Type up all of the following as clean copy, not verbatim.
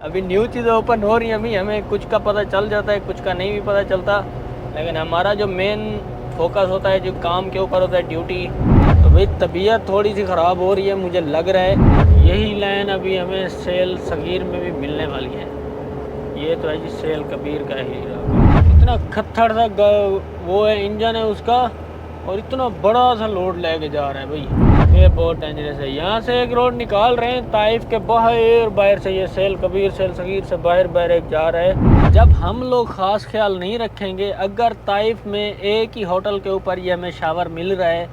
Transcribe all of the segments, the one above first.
अभी न्यू चीज़ें ओपन हो रही हैं, अभी हमें कुछ का पता चल जाता है, कुछ का नहीं भी पता चलता। लेकिन हमारा जो मेन फोकस होता है, जो काम के ऊपर होता है, ड्यूटी। तो भाई तबीयत थोड़ी सी ख़राब हो रही है, मुझे लग रहा है यही लाइन अभी हमें सेल सगीर में भी मिलने वाली है। ये तो है जी सेल कबीर का हीरा। इतना खत्थड़ सा वो है, इंजन है उसका, और इतना बड़ा सा लोड लेके जा रहा है भाई। ये बहुत डेंजरस है। यहाँ से एक रोड निकाल रहे हैं ताइफ के बाहर, बाहर से ये सेल कबीर सेल सगीर से बाहर बाहर एक जा रहा है। जब हम लोग ख़ास ख्याल नहीं रखेंगे, अगर ताइफ में एक ही होटल के ऊपर ये हमें शावर मिल रहा है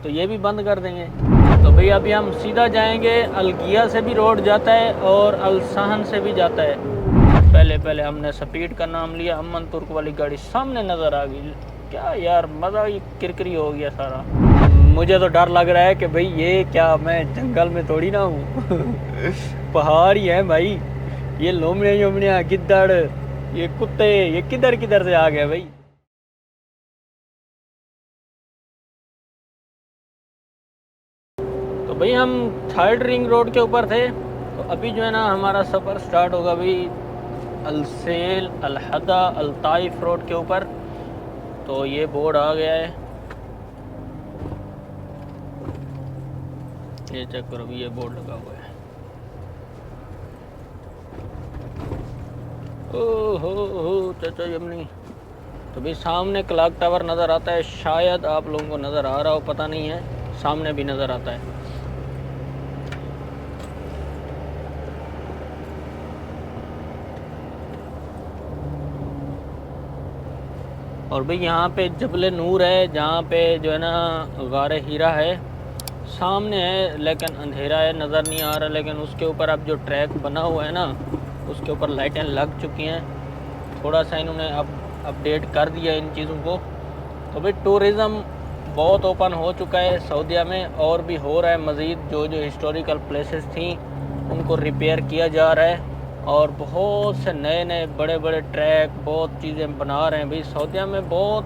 तो ये भी बंद कर देंगे। तो भाई अभी हम सीधा जाएंगे, अलगिया से भी रोड जाता है और अलसहन से भी जाता है। पहले हमने स्पीड का नाम लिया, अमन तुर्क वाली गाड़ी सामने नज़र आ गई। क्या यार मज़ा ही किरकिरी हो गया सारा। मुझे तो डर लग रहा है कि भाई ये क्या, मैं जंगल में थोड़ी ना हूँ पहाड़ ही है भाई। ये लोमड़िया योमड़िया गिद्दड़, ये कुत्ते, ये किधर किधर से आ गए भाई। तो भाई हम थर्ड रिंग रोड के ऊपर थे। तो अभी जो है ना हमारा सफ़र स्टार्ट होगा भाई अलसेल अलहदा अलताइफ रोड के ऊपर। तो ये बोर्ड आ गया है, ये चेक करो भी, ये बोर्ड लगा हुआ है। हो चाचा यमनी। तो भाई सामने क्लॉक टावर नज़र आता है, शायद आप लोगों को नज़र आ रहा हो, पता नहीं है। सामने भी नज़र आता है। और भाई यहाँ पे जबल नूर है, जहाँ पे जो है ना गार हीरा है, सामने है लेकिन अंधेरा है, नज़र नहीं आ रहा। लेकिन उसके ऊपर अब जो ट्रैक बना हुआ है ना, उसके ऊपर लाइटें लग चुकी हैं। थोड़ा सा इन्होंने अब अपडेट कर दिया इन चीज़ों को। तो भाई टूरिज़म बहुत ओपन हो चुका है सऊदीया में, और भी हो रहा है मज़ीद। जो जो हिस्टोरिकल प्लेसेस थी उनको रिपेयर किया जा रहा है, और बहुत से नए नए बड़े बड़े ट्रैक, बहुत चीज़ें बना रहे हैं भाई। सऊदीया में बहुत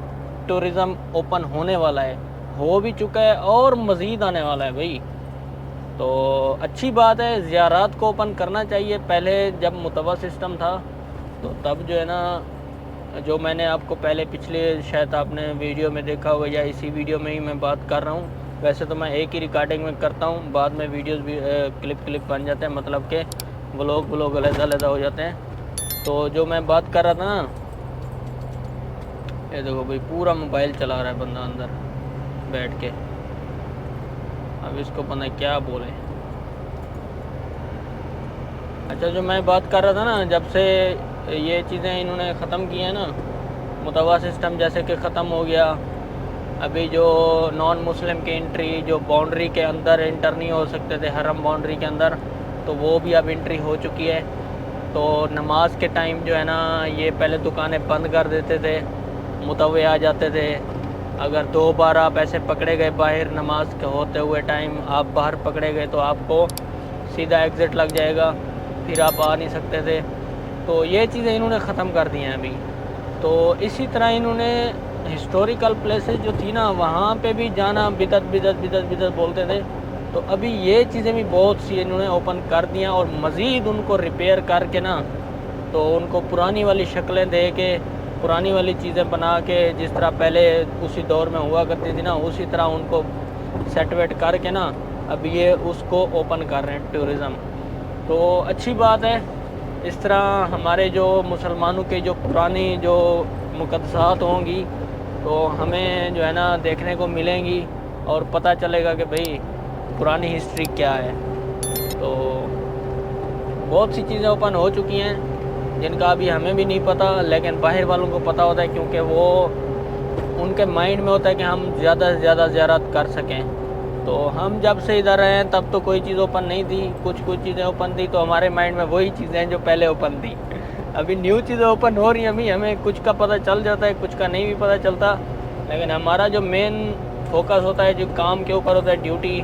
टूरिज़म ओपन होने वाला है, हो भी चुका है और मज़ीद आने वाला है भाई। तो अच्छी बात है, ज़ियारात को ओपन करना चाहिए। पहले जब मुतवा सिस्टम था तो तब जो है ना, जो मैंने आपको पहले पिछले शायद आपने वीडियो में देखा होगा, या इसी वीडियो में ही मैं बात कर रहा हूँ। वैसे तो मैं एक ही रिकॉर्डिंग में करता हूँ, बाद में वीडियोस भी क्लिप बन जाते हैं, मतलब के व्लॉग अलग हो जाते हैं। तो जो मैं बात कर रहा था ना, ये देखो भाई पूरा मोबाइल चला रहा है बंदा अंदर बैठ के। अब इसको पता क्या बोले। अच्छा, जो मैं बात कर रहा था ना, जब से ये चीज़ें इन्होंने ख़त्म की हैं ना, मुतवा सिस्टम जैसे कि ख़त्म हो गया। अभी जो नॉन मुस्लिम की एंट्री, जो बाउंड्री के अंदर इंटर नहीं हो सकते थे, हरम बाउंड्री के अंदर, तो वो भी अब एंट्री हो चुकी है। तो नमाज के टाइम जो है ना, ये पहले दुकानें बंद कर देते थे, मुतवे आ जाते थे। अगर 2 बार आप ऐसे पकड़े गए बाहर नमाज के होते हुए टाइम, आप बाहर पकड़े गए तो आपको सीधा एग्ज़िट लग जाएगा, फिर आप आ नहीं सकते थे। तो ये चीज़ें इन्होंने ख़त्म कर दी हैं अभी। तो इसी तरह इन्होंने हिस्टोरिकल प्लेसेस जो थी ना, वहाँ पे भी जाना बिदत बिदत बिदत बिदत बोलते थे। तो अभी ये चीज़ें भी बहुत सी इन्होंने ओपन कर दिया, और मज़ीद उनको रिपेयर करके ना, तो उनको पुरानी वाली शक्लें दे के, पुरानी वाली चीज़ें बना के, जिस तरह पहले उसी दौर में हुआ करती थी ना, उसी तरह उनको सेट वेट करके ना, अब ये उसको ओपन कर रहे हैं टूरिज़म। तो अच्छी बात है। इस तरह हमारे जो मुसलमानों के जो पुरानी जो मुक़द्दसात होंगी, तो हमें जो है ना देखने को मिलेंगी, और पता चलेगा कि भाई पुरानी हिस्ट्री क्या है। तो बहुत सी चीज़ें ओपन हो चुकी हैं जिनका अभी हमें भी नहीं पता, लेकिन बाहर वालों को पता होता है, क्योंकि वो उनके माइंड में होता है कि हम ज़्यादा से ज़्यादा ज़ियारत कर सकें। तो हम जब से इधर आए हैं तब तो कोई चीज़ ओपन नहीं थी, कुछ चीज़ें ओपन थी, तो हमारे माइंड में वही चीज़ें हैं जो पहले ओपन थी। अभी न्यू चीज़ें ओपन हो रही हैं, अभी हमें कुछ का पता चल जाता है, कुछ का नहीं भी पता चलता। लेकिन हमारा जो मेन फोकस होता है, जो काम के ऊपर होता है, ड्यूटी,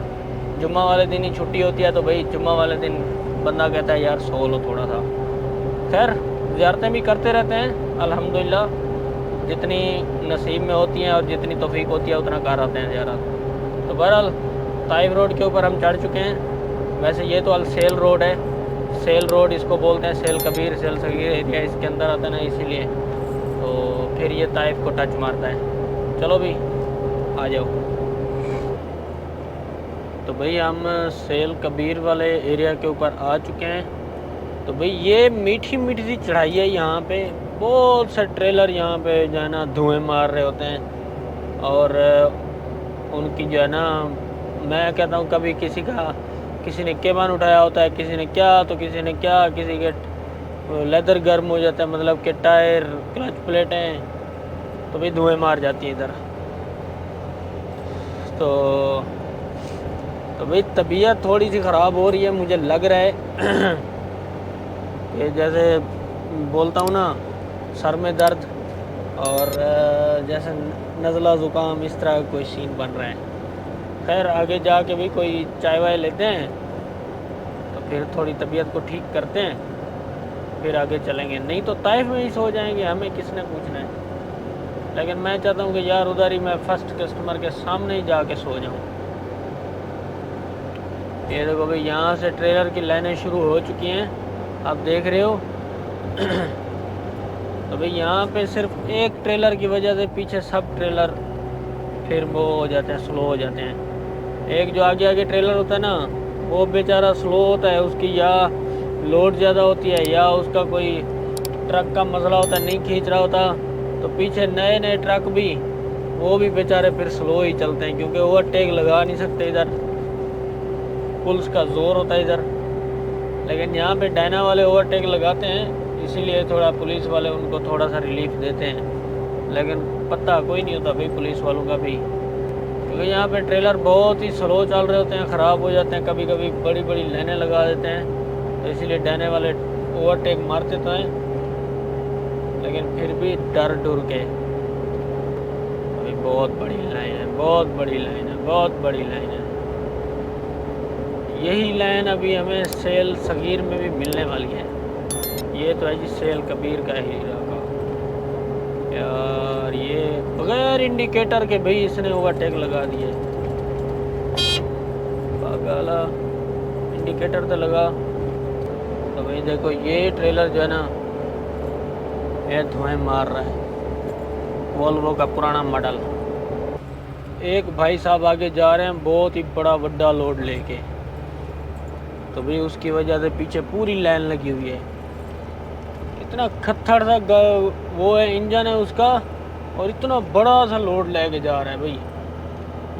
जुम्मा वाले दिन ही छुट्टी होती है। तो भाई जुम्मा वाले दिन बंदा कहता है यार सो लो थोड़ा सा। खैर ज़ियारतें भी करते रहते हैं अल्हम्दुलिल्लाह, जितनी नसीब में होती हैं और जितनी तौफीक होती है उतना कर आते हैं ज़ियारत। तो बहरहाल ताइफ रोड के ऊपर हम चढ़ चुके हैं। वैसे ये तो अलसेल रोड है, सेल रोड इसको बोलते हैं, सेल कबीर सेल सगीर एरिया इसके अंदर आता है ना, इसीलिए तो फिर ये ताइफ को टच मारता है। चलो भी आ जाओ। तो भाई हम सेल कबीर वाले एरिया के ऊपर आ चुके हैं। तो भाई ये मीठी मीठी सी चढ़ाई है, यहाँ पे बहुत से ट्रेलर यहाँ पे जो है ना धुएँ मार रहे होते हैं, और उनकी जो है ना, मैं कहता हूँ कभी किसी ने केबान उठाया होता है, किसी ने क्या तो किसी ने क्या, किसी के लेदर गर्म हो जाता है, मतलब कि टायर क्लच प्लेटें, तो भाई धुएँ मार जाती हैं इधर। तो भाई तबीयत थोड़ी सी ख़राब हो रही है, मुझे लग रहा है कि जैसे बोलता हूँ ना सर में दर्द और जैसे नज़ला ज़ुकाम, इस तरह का कोई सीन बन रहा है। खैर आगे जाके भी कोई चाय वाय लेते हैं, तो फिर थोड़ी तबीयत को ठीक करते हैं, फिर आगे चलेंगे। नहीं तो ताइफ में ही सो जाएंगे, हमें किसने पूछना है। लेकिन मैं चाहता हूँ कि यार उधर ही मैं फर्स्ट कस्टमर के सामने ही जाके सो जाऊँ। ये देखो भाई यहाँ से ट्रेलर की लाइनें शुरू हो चुकी हैं, आप देख रहे हो। तो भाई यहाँ पे सिर्फ एक ट्रेलर की वजह से पीछे सब ट्रेलर फिर वो हो जाते हैं, स्लो हो जाते हैं। एक जो आगे आगे ट्रेलर होता है ना, वो बेचारा स्लो होता है, उसकी या लोड ज़्यादा होती है या उसका कोई ट्रक का मसला होता है, नहीं खींच रहा होता। तो पीछे नए नए ट्रक भी, वो भी बेचारे फिर स्लो ही चलते हैं, क्योंकि ओवरटेक लगा नहीं सकते इधर, पुलिस का ज़ोर होता है इधर। लेकिन यहाँ पे डायना वाले ओवरटेक लगाते हैं, इसीलिए थोड़ा पुलिस वाले उनको थोड़ा सा रिलीफ देते हैं। लेकिन पता कोई नहीं होता भाई पुलिस वालों का भी, क्योंकि यहाँ पे ट्रेलर बहुत ही स्लो चल रहे होते हैं, ख़राब हो जाते हैं, कभी कभी बड़ी बड़ी लाइनें लगा देते हैं। तो इसीलिए डायने वाले ओवरटेक मारते तो हैं, लेकिन फिर भी डर डर के। अभी बहुत बड़ी लाइन है, बहुत बड़ी लाइन है, बहुत बड़ी लाइन है। यही लाइन अभी हमें सेल सगीर में भी मिलने वाली है। ये तो है जी सेल कबीर का ही इलाका यार। ये बगैर इंडिकेटर के भाई इसने ओवरटेक लगा दिए, पागला, इंडिकेटर तो लगा। तो भाई देखो ये ट्रेलर जो है ना, ये धुएं मार रहा है, वोल्वो का पुराना मॉडल। एक भाई साहब आगे जा रहे हैं बहुत ही बड़ा लोड लेके, तो भाई उसकी वजह से पीछे पूरी लाइन लगी हुई है। इतना खत्थड़ सा वो है इंजन है उसका, और इतना बड़ा सा लोड लेके जा रहा है भाई।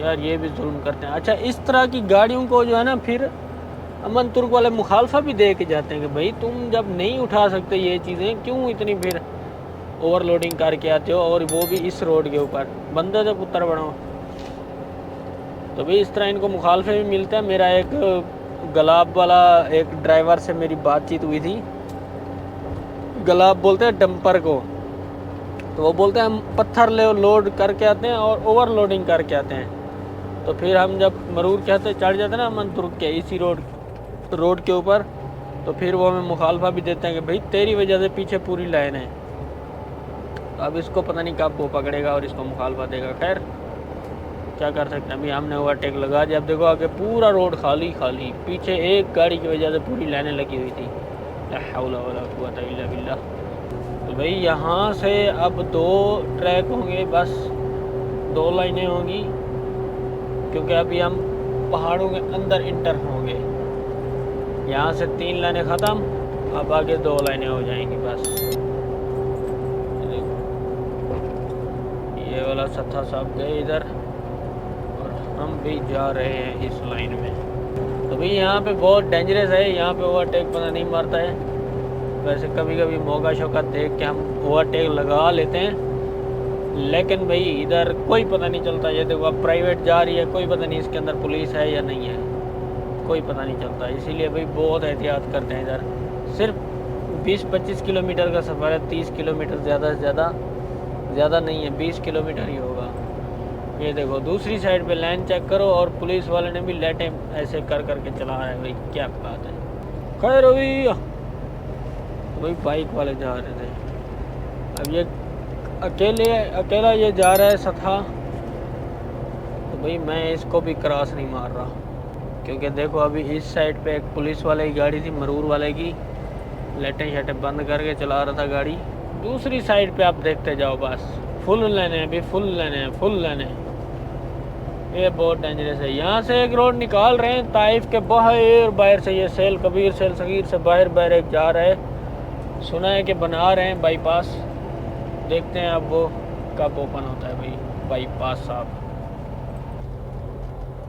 यार ये भी जुल्म करते हैं। अच्छा इस तरह की गाड़ियों को जो है ना फिर अमन तुर्क वाले मुखालफा भी दे के जाते हैं कि भाई तुम जब नहीं उठा सकते ये चीज़ें, क्यों इतनी फिर ओवरलोडिंग करके आते हो, और वो भी इस रोड के ऊपर, बंदे से पुत्र बनो। तो भाई इस तरह इनको मुखालफे भी मिलते हैं। मेरा एक गलाब वाला एक ड्राइवर से मेरी बातचीत हुई थी। गलाब बोलते हैं डंपर को, तो वो बोलते हैं हम पत्थर लोड करके आते हैं और ओवरलोडिंग करके आते हैं। तो फिर हम जब मरूर कहते चढ़ जाते हैं ना अमन तुर्क के इसी रोड के ऊपर, तो फिर वो हमें मुखालफा भी देते हैं कि भाई तेरी वजह से पीछे पूरी लाइन है। तो अब इसको पता नहीं कब वो पकड़ेगा और इसको मुखालफा देगा। खैर क्या कर सकते हैं, अभी हमने ओवरटेक लगा दिया। अब देखो आगे पूरा रोड खाली, पीछे एक गाड़ी की वजह से पूरी लाइनें लगी हुई थी। ला हौला वला कुव्वता इल्ला बिल्लाह। तो भाई यहाँ से अब 2 ट्रैक होंगे, बस 2 लाइनें होंगी, क्योंकि अभी हम पहाड़ों के अंदर इंटर होंगे। यहाँ से 3 लाइनें ख़त्म, अब आगे 2 लाइनें हो जाएंगी बस। ये वाला सत्था साहब गए इधर, और हम भी जा रहे हैं इस लाइन में। तो भाई यहाँ पे बहुत डेंजरस है, यहाँ पे ओवरटेक पता नहीं मारता है। वैसे कभी कभी मौका शौका देख के हम ओवरटेक लगा लेते हैं, लेकिन भाई इधर कोई पता नहीं चलता। ये देखो अब प्राइवेट जा रही है, कोई पता नहीं इसके अंदर पुलिस है या नहीं है, कोई पता नहीं चलता। इसीलिए भाई बहुत एहतियात करते हैं इधर। सिर्फ 20-25 किलोमीटर का सफ़र है, 30 किलोमीटर ज़्यादा से ज़्यादा नहीं है, 20 किलोमीटर ही होगा। ये देखो दूसरी साइड पे लाइन चेक करो, और पुलिस वाले ने भी लाइटें ऐसे कर करके चला रहा है भाई, क्या बात है। खैर वही बाइक वाले जा रहे थे, अब ये अकेला ये जा रहा है सथा, तो भाई मैं इसको भी क्रॉस नहीं मार रहा। क्योंकि देखो अभी इस साइड पे एक पुलिस वाले की गाड़ी थी, मरूर वाले की, लाइटें शाइटें बंद करके चला रहा था गाड़ी। दूसरी साइड पे आप देखते जाओ, बस फुल लेने हैं, अभी फुल लेने हैं, फुल लेने हैं। ये बहुत डेंजरस है। यहाँ से एक रोड निकाल रहे हैं ताइफ के बाहर, बाहर से ये सेल कबीर सेल सगीर से बाहर बाहर एक जा रहा है। सुना है कि बना रहे हैं बाईपास, देखते हैं अब वो कब ओपन होता है भाई बाईपास साहब।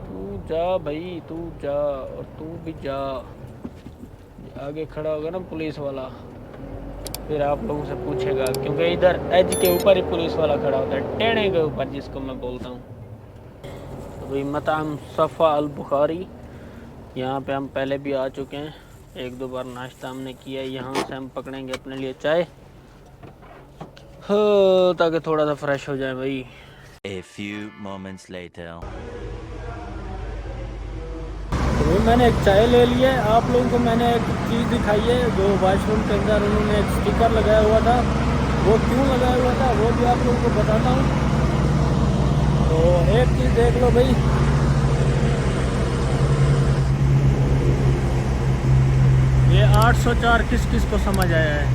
तू जा भाई, तू जा, और तू भी जा। आगे खड़ा होगा ना पुलिस वाला, फिर आप लोगों से पूछेगा, क्योंकि इधर एज के ऊपर ही पुलिस वाला खड़ा होता है, टेढ़े के ऊपर, जिसको मैं बोलता हूँ। तो भाई मताम सफ़ा अल बुखारी, यहाँ पे हम पहले भी आ चुके हैं, एक दो बार नाश्ता हमने किया है। यहाँ से हम पकड़ेंगे अपने लिए चाय, ताकि थोड़ा सा फ्रेश हो जाए भाई। A few moments later. तो भाई मैंने एक चाय ले ली है। आप लोगों को मैंने एक चीज़ दिखाई है, जो वॉशरूम के अंदर उन्होंने एक स्टिकर लगाया हुआ था, वो क्यों लगाया हुआ था वो भी आप लोगों को बताता हूँ। तो एक चीज़ देख लो भाई, ये 804 किस किस को समझ आया है?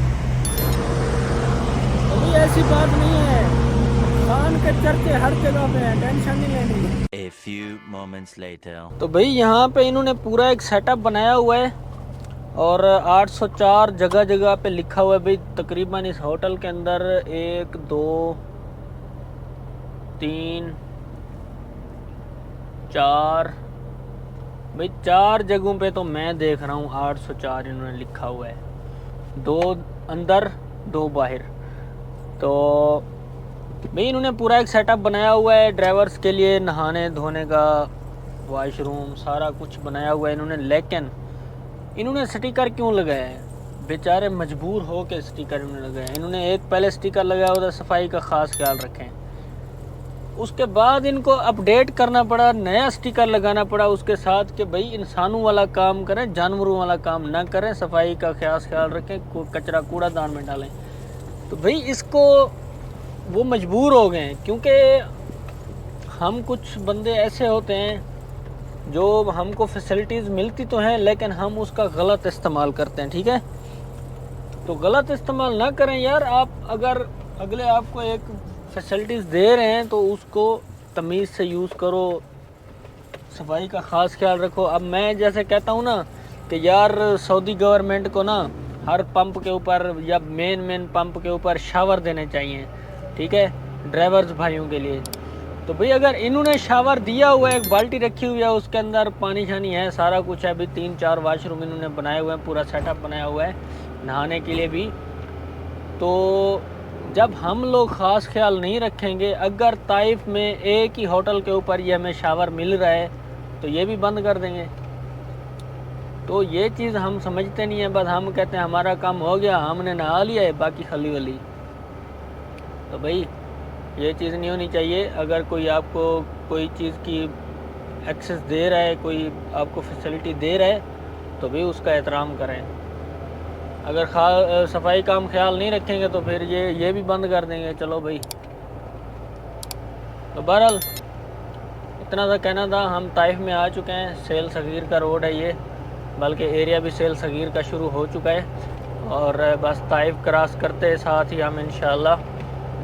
अभी ऐसी बात नहीं है, खान के चर्चे हर जगह पे हैं, टेंशन नहीं लेनी। A few moments later. तो भाई यहाँ पे इन्होंने पूरा एक सेटअप बनाया हुआ है, और 804 जगह जगह पे लिखा हुआ है भाई। तकरीबन इस होटल के अंदर 1 2 3 4 भाई 4 जगहों पे तो मैं देख रहा हूँ 804 इन्होंने लिखा हुआ है, 2 अंदर 2 बाहर। तो भाई इन्होंने पूरा एक सेटअप बनाया हुआ है ड्राइवर्स के लिए, नहाने धोने का, वॉशरूम, सारा कुछ बनाया हुआ है इन्होंने। लेकिन इन्होंने स्टिकर क्यों लगाया है? बेचारे मजबूर हो के स्टिकर इन्होंने लगाया। इन्होंने एक पहले स्टिकर लगाया हुआ था सफाई का ख़ास ख्याल रखें, उसके बाद इनको अपडेट करना पड़ा, नया स्टिकर लगाना पड़ा उसके साथ कि भाई इंसानों वाला काम करें, जानवरों वाला काम ना करें, सफाई का खास ख्याल रखें, कचरा कूड़ादान में डालें। तो भाई इसको वो मजबूर हो गए, क्योंकि हम कुछ बंदे ऐसे होते हैं जो हमको फैसिलिटीज़ मिलती तो हैं, लेकिन हम उसका गलत इस्तेमाल करते हैं। ठीक है, तो गलत इस्तेमाल ना करें यार। आप अगर अगले आपको एक फैसिलिटीज़ दे रहे हैं तो उसको तमीज़ से यूज़ करो, सफाई का ख़ास ख्याल रखो। अब मैं जैसे कहता हूँ ना कि यार सऊदी गवर्नमेंट को ना हर पंप के ऊपर या मेन पंप के ऊपर शावर देने चाहिए, ठीक है, ड्राइवर्स भाइयों के लिए। तो भाई अगर इन्होंने शावर दिया हुआ है, एक बाल्टी रखी हुई है, उसके अंदर पानी शानी है, सारा कुछ है, अभी 3-4 वाशरूम इन्होंने बनाए हुए हैं, पूरा सेटअप बनाया हुआ है नहाने के लिए भी। तो जब हम लोग ख़ास ख्याल नहीं रखेंगे, अगर ताइफ में एक ही होटल के ऊपर ये हमें शावर मिल रहा है तो ये भी बंद कर देंगे। तो ये चीज़ हम समझते नहीं है, बस हम कहते हैं हमारा काम हो गया, हमने नहा लिया है, बाकी खली वली। तो भाई ये चीज़ नहीं होनी चाहिए। अगर कोई आपको कोई चीज़ की एक्सेस दे रहा है, कोई आपको फैसिलिटी दे रहा है, तो भी उसका एहतराम करें। अगर सफाई का हम ख्याल नहीं रखेंगे तो फिर ये भी बंद कर देंगे। चलो भाई, तो बहरहाल इतना सा कहना था। हम ताइफ में आ चुके हैं, सेल सगीर का रोड है ये, बल्कि एरिया भी सेल सगीर का शुरू हो चुका है। और बस ताइफ क्रॉस करते साथ ही हम इंशाल्लाह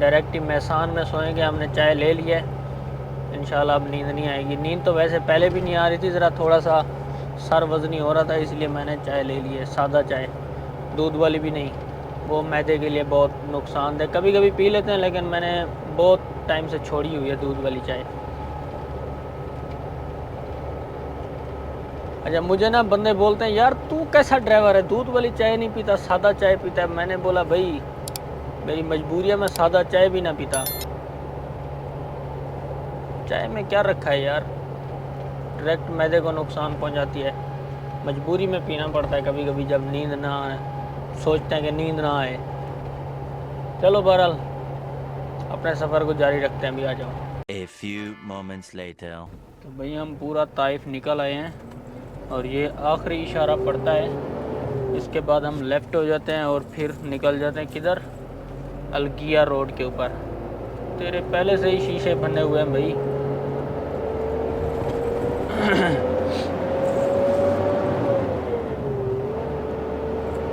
डायरेक्ट ही मैसान में सोएंगे। हमने चाय ले लिया है, इंशाल्लाह अब नींद नहीं आएगी। नींद तो वैसे पहले भी नहीं आ रही थी, ज़रा थोड़ा सा सर वज़नी हो रहा था, इसलिए मैंने चाय ले ली है, सादा चाय, दूध वाली भी नहीं, वो मैदे के लिए बहुत नुकसानदेह। कभी कभी पी लेते हैं, लेकिन मैंने बहुत टाइम से छोड़ी हुई है दूध वाली चाय। अच्छा, मुझे ना बंदे बोलते हैं यार तू कैसा ड्राइवर है, दूध वाली चाय नहीं पीता, सादा चाय पीता है। मैंने बोला भाई मेरी मजबूरी है, मैं सादा चाय भी ना पीता। चाय में क्या रखा है यार, डायरेक्ट मैदे को नुकसान पहुंचाती है। मजबूरी में पीना पड़ता है कभी कभी, जब नींद ना आए, सोचते हैं कि नींद ना आए। चलो बहरहाल अपने सफ़र को जारी रखते हैं। अभी आ जाओ। A few moments later. तो भाई हम पूरा ताइफ निकल आए हैं, और ये आखिरी इशारा पड़ता है, इसके बाद हम लेफ़्ट हो जाते हैं और फिर निकल जाते हैं किधर, अलगिया रोड के ऊपर। तेरे पहले से ही शीशे बने हुए हैं भाई।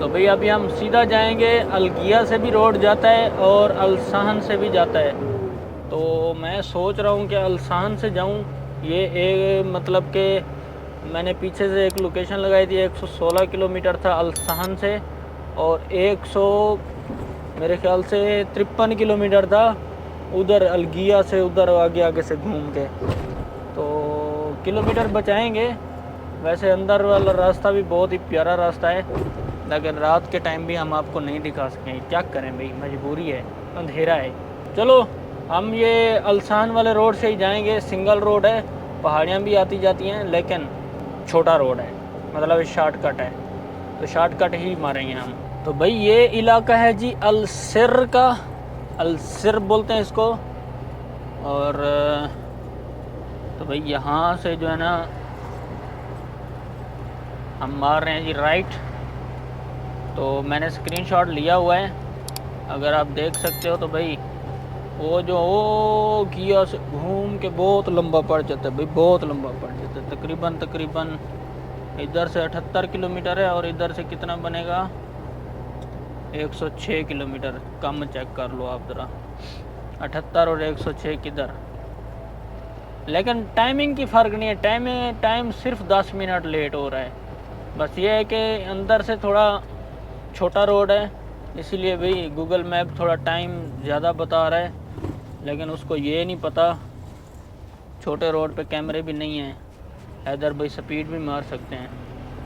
तो भाई अभी हम सीधा जाएंगे, अलगिया से भी रोड जाता है और अलसहन से भी जाता है। तो मैं सोच रहा हूँ कि अलसहन से जाऊँ। ये मतलब कि मैंने पीछे से एक लोकेशन लगाई थी, 116 किलोमीटर था अलसहन से, और 100 मेरे ख्याल से 53 किलोमीटर था उधर अलगिया से, उधर आगे आगे से घूम के। तो किलोमीटर बचाएंगे। वैसे अंदर वाला रास्ता भी बहुत ही प्यारा रास्ता है, लेकिन रात के टाइम भी हम आपको नहीं दिखा सकें, क्या करें भाई, मजबूरी है, अंधेरा है। चलो हम ये अलसान वाले रोड से ही जाएंगे। सिंगल रोड है, पहाड़ियाँ भी आती जाती हैं, लेकिन छोटा रोड है, मतलब शॉर्टकट है, तो शॉर्टकट ही मारेंगे हम। तो भाई ये इलाका है जी अलसिर का, अलसिर बोलते हैं इसको। और तो भाई यहाँ से जो है ना हम मार रहे हैं जी राइट। तो मैंने स्क्रीनशॉट लिया हुआ है, अगर आप देख सकते हो। तो भाई वो जो ओ किया से घूम के बहुत लंबा पड़ जाता है भाई, बहुत लंबा पड़ जाता है। तकरीबन इधर से 78 किलोमीटर है और इधर से कितना बनेगा, 106 किलोमीटर। कम चेक कर लो आप ज़रा, 78 और 106 किधर। लेकिन टाइमिंग की फ़र्क नहीं है, टाइम सिर्फ 10 मिनट लेट हो रहा है। बस ये है कि अंदर से थोड़ा छोटा रोड है, इसीलिए भाई गूगल मैप थोड़ा टाइम ज़्यादा बता रहा है, लेकिन उसको ये नहीं पता छोटे रोड पे कैमरे भी नहीं हैं, इधर भाई स्पीड भी मार सकते हैं।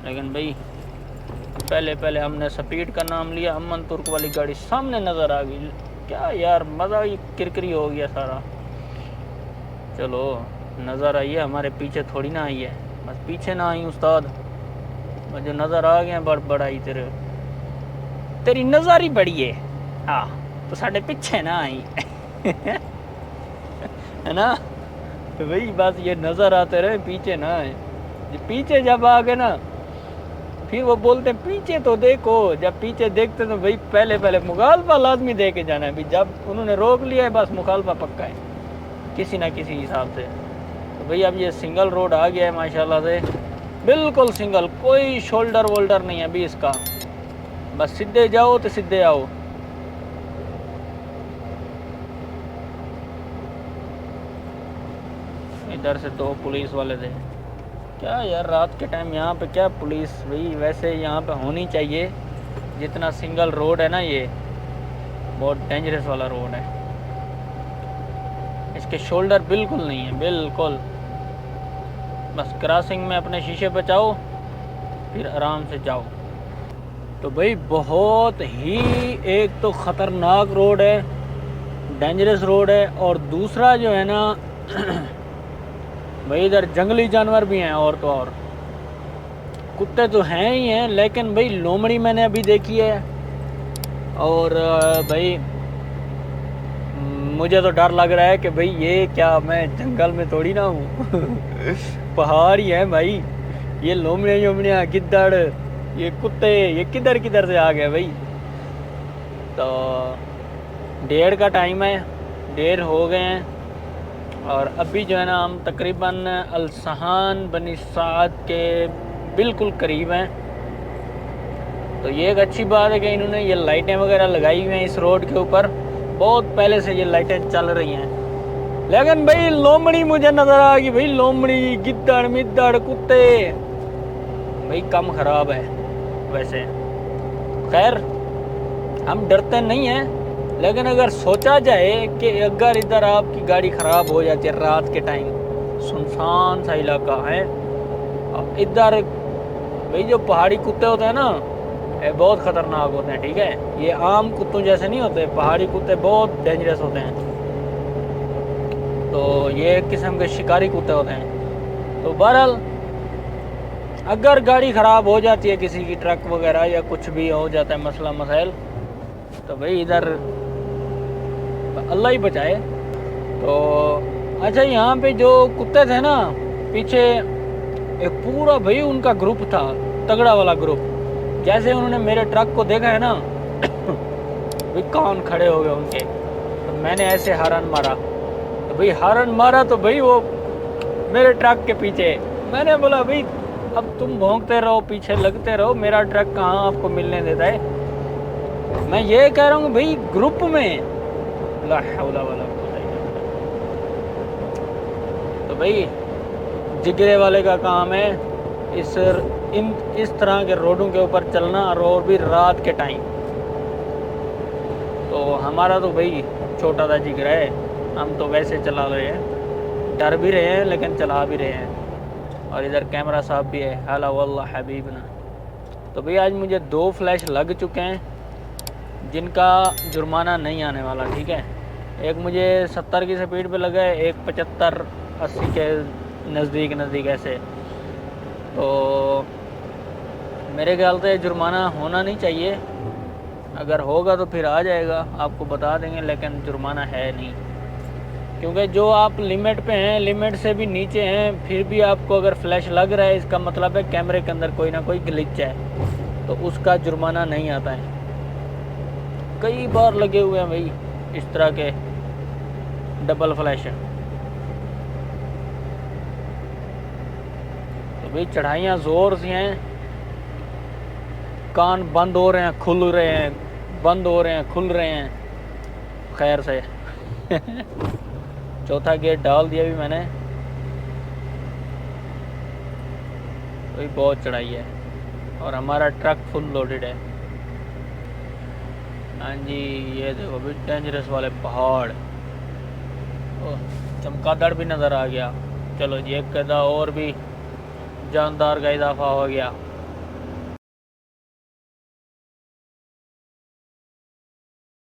लेकिन भाई पहले हमने स्पीड का नाम लिया, अमन तुर्क वाली गाड़ी सामने नज़र आ गई। क्या यार मज़ा ही किरकिरी हो गया सारा। चलो नज़र आई है, हमारे पीछे थोड़ी ना आई है, बस पीछे ना आई उस्ताद, जो नज़र आ गए बड़ाई तेरी नज़र ही बड़ी है। हाँ तो साढ़े पीछे ना आई है ना। तो भाई बस ये नज़र आते रहे, पीछे ना आए। पीछे जब आ गए ना फिर वो बोलते हैं पीछे तो देखो। जब पीछे देखते तो भाई पहले मुखालफा लाजमी दे के जाना है। भाई जब उन्होंने रोक लिया है बस मुखालफा पक्का है किसी ना किसी हिसाब से। तो भाई अब ये सिंगल रोड आ गया है माशाल्लाह से, बिल्कुल सिंगल, कोई शोल्डर वोल्डर नहीं है अभी इसका, बस सीधे जाओ तो सीधे आओ। इधर से 2 पुलिस वाले थे। क्या यार रात के टाइम यहाँ पे क्या पुलिस, भाई वैसे यहाँ पे होनी चाहिए। जितना सिंगल रोड है ना, ये बहुत डेंजरस वाला रोड है, इसके शोल्डर बिल्कुल नहीं है, बिल्कुल। बस क्रॉसिंग में अपने शीशे बचाओ, फिर आराम से जाओ। तो भाई बहुत ही एक तो ख़तरनाक रोड है, डेंजरस रोड है, और दूसरा जो है ना भाई इधर जंगली जानवर भी हैं, और तो और कुत्ते तो हैं ही हैं, लेकिन भाई लोमड़ी मैंने अभी देखी है। और भाई मुझे तो डर लग रहा है कि भाई ये क्या, मैं जंगल में थोड़ी ना हूँ पहाड़ ही है भाई। ये लोमड़ियाँ गिद्दड़, ये कुत्ते, ये किधर से आ गए भाई। तो 1:30 का टाइम है, 1:30 हो गए हैं, और अभी जो है ना हम तकरीबन अलसहान बनी साद के बिल्कुल करीब हैं। तो ये एक अच्छी बात है कि इन्होंने ये लाइटें वगैरह लगाई हुई हैं इस रोड के ऊपर, बहुत पहले से ये लाइटें चल रही हैं। लेकिन भाई लोमड़ी मुझे नज़र आ गई भाई, लोमड़ी गिद्दड़ मिद्दड़ कुत्ते, भाई कम ख़राब है वैसे। खैर हम डरते नहीं हैं, लेकिन अगर सोचा जाए कि अगर इधर आपकी गाड़ी ख़राब हो जाती है रात के टाइम, सुनसान सा इलाका है, और इधर भाई जो पहाड़ी कुत्ते होते हैं ना, ये बहुत ख़तरनाक होते हैं, ठीक है। ये आम कुत्तों जैसे नहीं होते, पहाड़ी कुत्ते बहुत डेंजरस होते हैं। तो ये एक किस्म के शिकारी कुत्ते होते हैं। तो बहरहाल अगर गाड़ी ख़राब हो जाती है किसी की, ट्रक वगैरह या कुछ भी हो जाता है मसला मसाइल, तो भाई इधर अल्लाह ही बचाए। तो अच्छा यहाँ पे जो कुत्ते थे ना पीछे, एक पूरा भाई उनका ग्रुप था, तगड़ा वाला ग्रुप। जैसे उन्होंने मेरे ट्रक को देखा है ना भाई कान खड़े हो गए उनके। तो मैंने ऐसे हॉर्न मारा, तो भाई हॉर्न मारा तो भाई वो मेरे ट्रक के पीछे। मैंने बोला भाई अब तुम भौंकते रहो, पीछे लगते रहो, मेरा ट्रक कहाँ आपको मिलने देता है। मैं ये कह रहा हूँ भाई ग्रुप में ला हौला वला कुव्वता इल्ला बिल्लाह। तो भाई जिगरे वाले का काम है इस तरह के रोडों के ऊपर चलना, और भी रात के टाइम। तो हमारा तो भाई छोटा सा जिगरा है, हम तो वैसे चला रहे हैं, डर भी रहे हैं लेकिन चला भी रहे हैं। और इधर कैमरा साहब भी है, हला वल्लाह हबीबना। तो भाई आज मुझे 2 फ्लैश लग चुके हैं जिनका जुर्माना नहीं आने वाला, ठीक है। एक मुझे 70 की स्पीड पे लगा है, एक 75-80 के नज़दीक ऐसे। तो मेरे ख्याल से जुर्माना होना नहीं चाहिए, अगर होगा तो फिर आ जाएगा, आपको बता देंगे, लेकिन जुर्माना है नहीं। क्योंकि जो आप लिमिट पे हैं, लिमिट से भी नीचे हैं, फिर भी आपको अगर फ्लैश लग रहा है, इसका मतलब है कैमरे के अंदर कोई ना कोई ग्लिच है, तो उसका जुर्माना नहीं आता है। कई बार लगे हुए हैं भाई इस तरह के डबल फ्लैश। तो भाई चढ़ाइयाँ ज़ोर सी हैं, कान बंद हो रहे हैं, खुल रहे हैं, बंद हो रहे हैं, खुल रहे हैं, खैर से। चौथा गेट डाल दिया भी मैंने। तो बहुत चढ़ाई है और हमारा ट्रक फुल लोडेड है। हाँ जी, ये देखो भी डेंजरस वाले पहाड़, चमगादड़ भी नज़र आ गया। चलो जी, एक कदा और भी जानदार का इजाफा हो गया।